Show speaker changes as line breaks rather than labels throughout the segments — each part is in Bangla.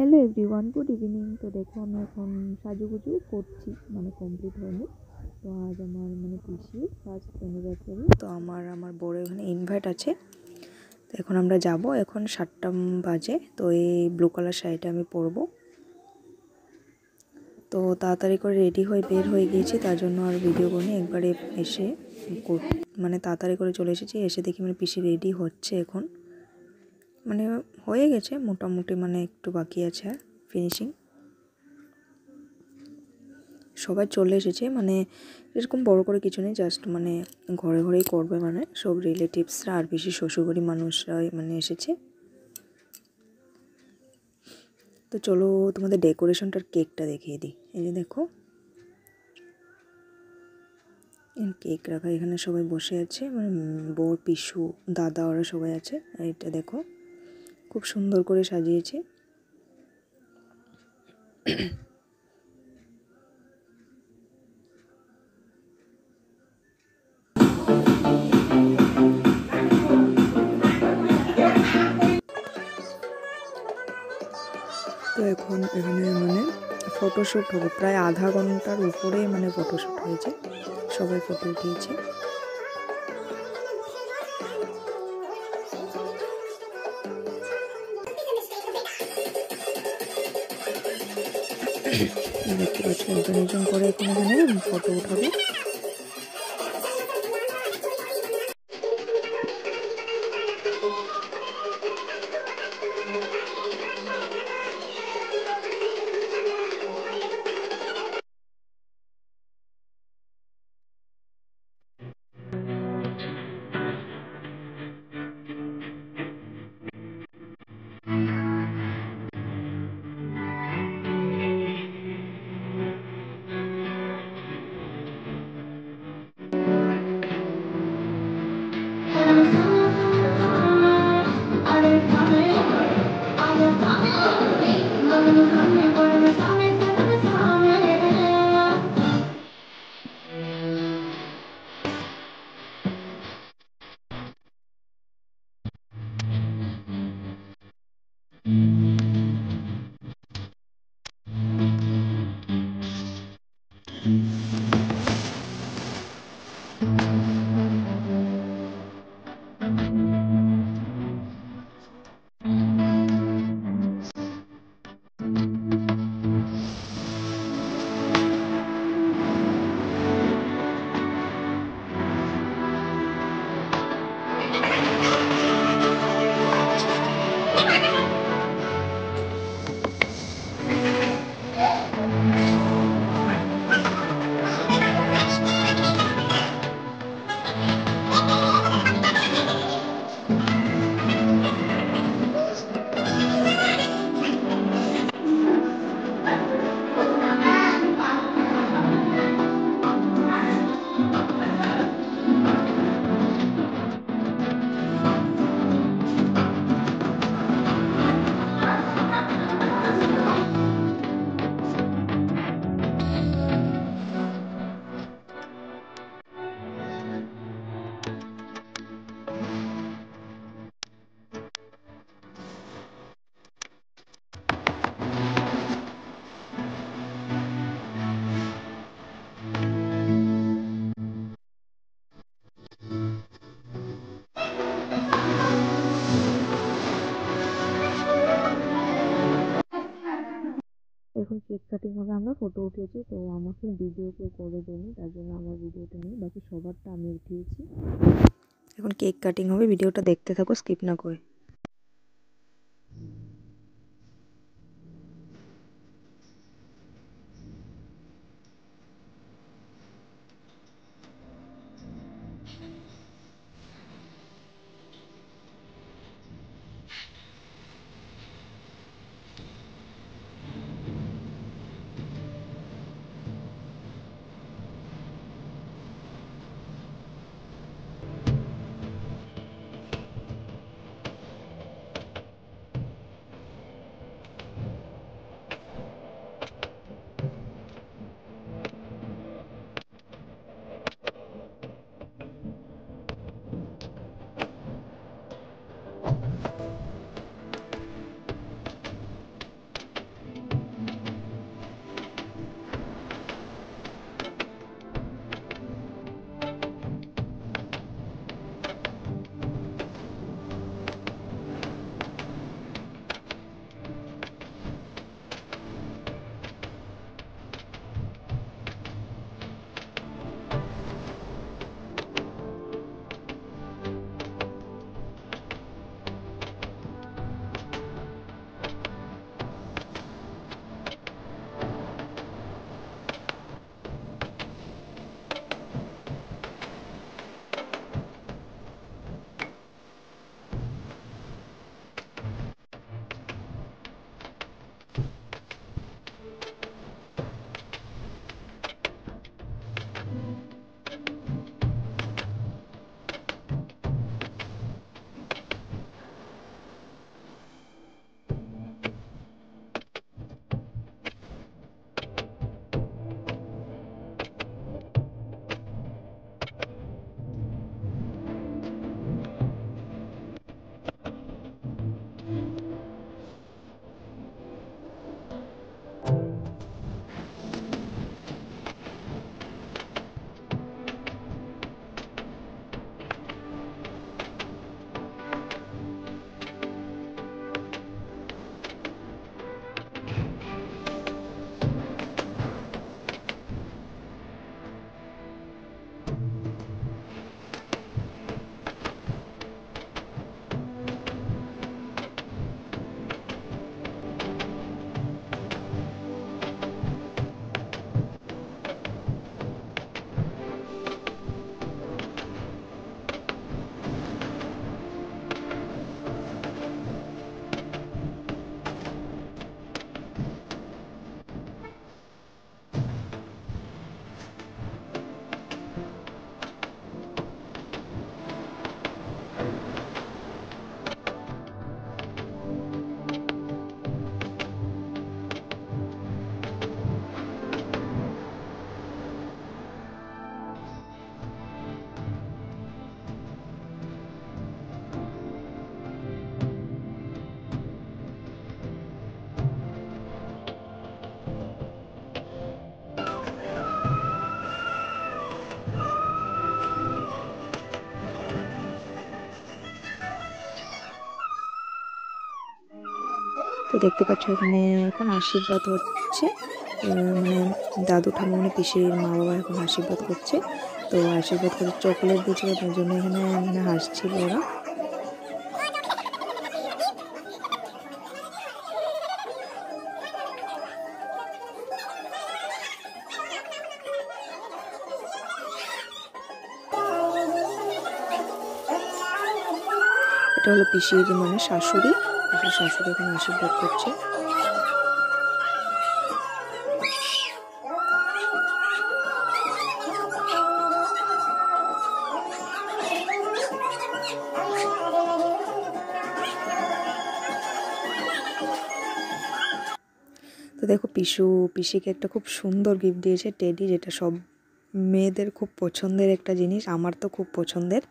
Hello everyone, good evening. তো দেখো আমি এখন সাজুগুজু করছি, মানে কমপ্লিট হয়নি। তো আজ আমার পিসির ফার্স্ট অ্যানিভার্সারি। তো আমার বড় এখানে ইনভাইট আছে। তো এখন আমরা যাব, এখন 7টা বাজে। তো এই ব্লু কালার শাড়িটা আমি পরবো। তো তাড়াতাড়ি করে রেডি হয়ে বের হয়ে গিয়েছি, তার জন্য আর ভিডিও করিনি। একবারে এসে তাড়াতাড়ি করে চলে এসেছি। এসে দেখি পিসি রেডি হচ্ছে এখন, হয়ে গেছে মোটামুটি, একটু বাকি আছে আর ফিনিশিং। সবাই চলে এসেছে, এরকম বড় করে কিছু নেই, জাস্ট ঘরে ঘরেই করবে, সব রিলেটিভসরা আর বেশি শ্বশুরবাড়ির মানুষরাই এসেছে। তো চলো তোমাদের ডেকোরেশনটার কেকটা দেখিয়ে দিই। এই যে দেখো কেক রাখা, এখানে সবাই বসে আছে, বর, পিসু, দাদা, ওরা সবাই আছে। আর এটা দেখো খুব সুন্দর করে সাজিয়েছে। তো এখন এখানে ফটোশ্যুট হবে, প্রায় আধা ঘন্টার উপরে ফটোশ্যুট হয়েছে, সবাই ফটো উঠিয়েছে। দেখতে পাচ্ছি একজন একজন করে এখানে ফটো উঠাবে। এখন কেক কাটিং হবে, আমরা ফটো উঠিয়েছি। তো আমাকে ভিডিও কেউ করে দেয়নি, তার জন্য আমার ভিডিওটা নেই, বাকি সবারটা আমি উঠিয়েছি। এখন কেক কাটিং হবে, ভিডিওটা দেখতে থাকো, স্কিপ না করে। দেখতে পাচ্ছ এখানে এখন আশীর্বাদ হচ্ছে, মানে দাদু ঠাম্মা পিসির মা বাবা এখন আশীর্বাদ করছে। তো আশীর্বাদ করে চকলেট দিয়েছিল, তার জন্য এখানে মানে হাসছিল ওরা। এটা হলো পিসির মানে শাশুড়ি, শাশুড়ি এখন আশীর্বাদ করছে। তো দেখো পিসিকে একটা খুব সুন্দর গিফট দিয়েছে, টেডি, যেটা সব মেয়েদের খুব পছন্দের একটা জিনিস, আমার তো খুব পছন্দের।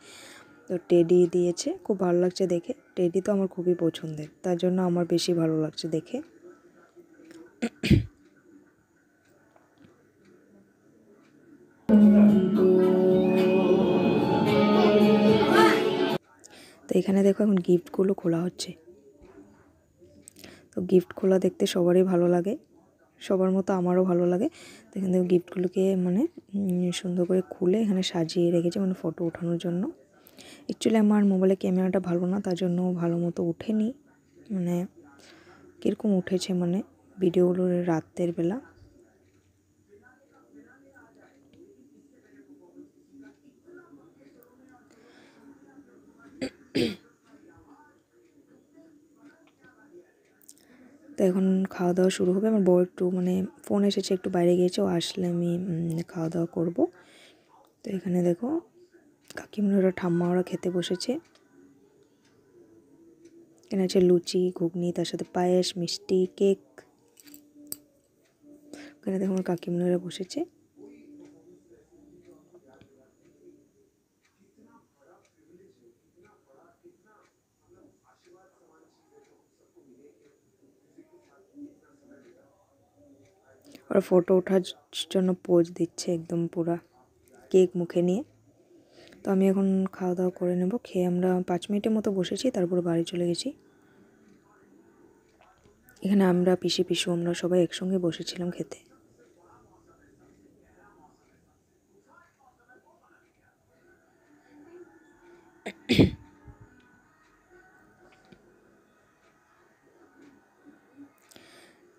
তো টেডি দিয়েছে, খুব ভালো লাগছে দেখে। টেডি তো আমার খুবই পছন্দের, তার জন্য আমার বেশি ভালো লাগছে দেখে। তো এখানে দেখো এখন গিফটগুলো খোলা হচ্ছে। তো গিফট খোলা দেখতে সবারই ভালো লাগে, সবার মতো আমারও ভালো লাগে। তো এখানে দেখো গিফটগুলোকে মানে সুন্দর করে খুলে এখানে সাজিয়ে রেখেছে, মানে ফটো ওঠানোর জন্য। অ্যাকচুয়ালি আমার মোবাইলে ক্যামেরাটা ভালো না, তার জন্য ভালো মতো ওঠেনি, মানে কীরকম উঠেছে মানে ভিডিওগুলো রাতের বেলা। তো এখন খাওয়া দাওয়া শুরু হবে। আমার বউ একটু মানে ফোন এসেছে, একটু বাইরে গিয়েছে, ও আসলে আমি খাওয়া দাওয়া করব। তো এখানে দেখো কাকিমুনিরা ঠাম্মা ওরা খেতে বসেছে। এখানে আছে লুচি, ঘুগনি, তার সাথে পায়েস, মিষ্টি, কেক। এখানে দেখো আমার কাকিমুনিরা বসেছে। ওরা ফটো ওঠার জন্য পোজ দিচ্ছে একদম পুরা কেক মুখে নিয়ে। তো আমি এখন খাওয়া দাওয়া করে নেব। খেয়ে আমরা 5 মিনিটের মতো বসেছি, তারপরে বাড়ি চলে গেছি। এখানে আমরা পিসু আমরা সবাই একসঙ্গে বসেছিলাম খেতে।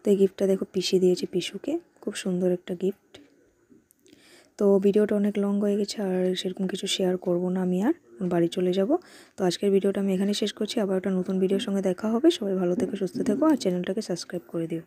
তো এই গিফটটা দেখো পিসি দিয়েছে পিসুকে, খুব সুন্দর একটা গিফট। তো ভিডিওটা অনেক লং হয়ে গেছে, আর সেরকম কিছু শেয়ার করব না, আমি আর বাড়ি চলে যাব। তো আজকের ভিডিওটা আমি এখানেই শেষ করছি। আবার একটা নতুন ভিডিওর সঙ্গে দেখা হবে। সবাই ভালো থেকো, সুস্থ থেকো, আর চ্যানেলটাকে সাবস্ক্রাইব করে দিও।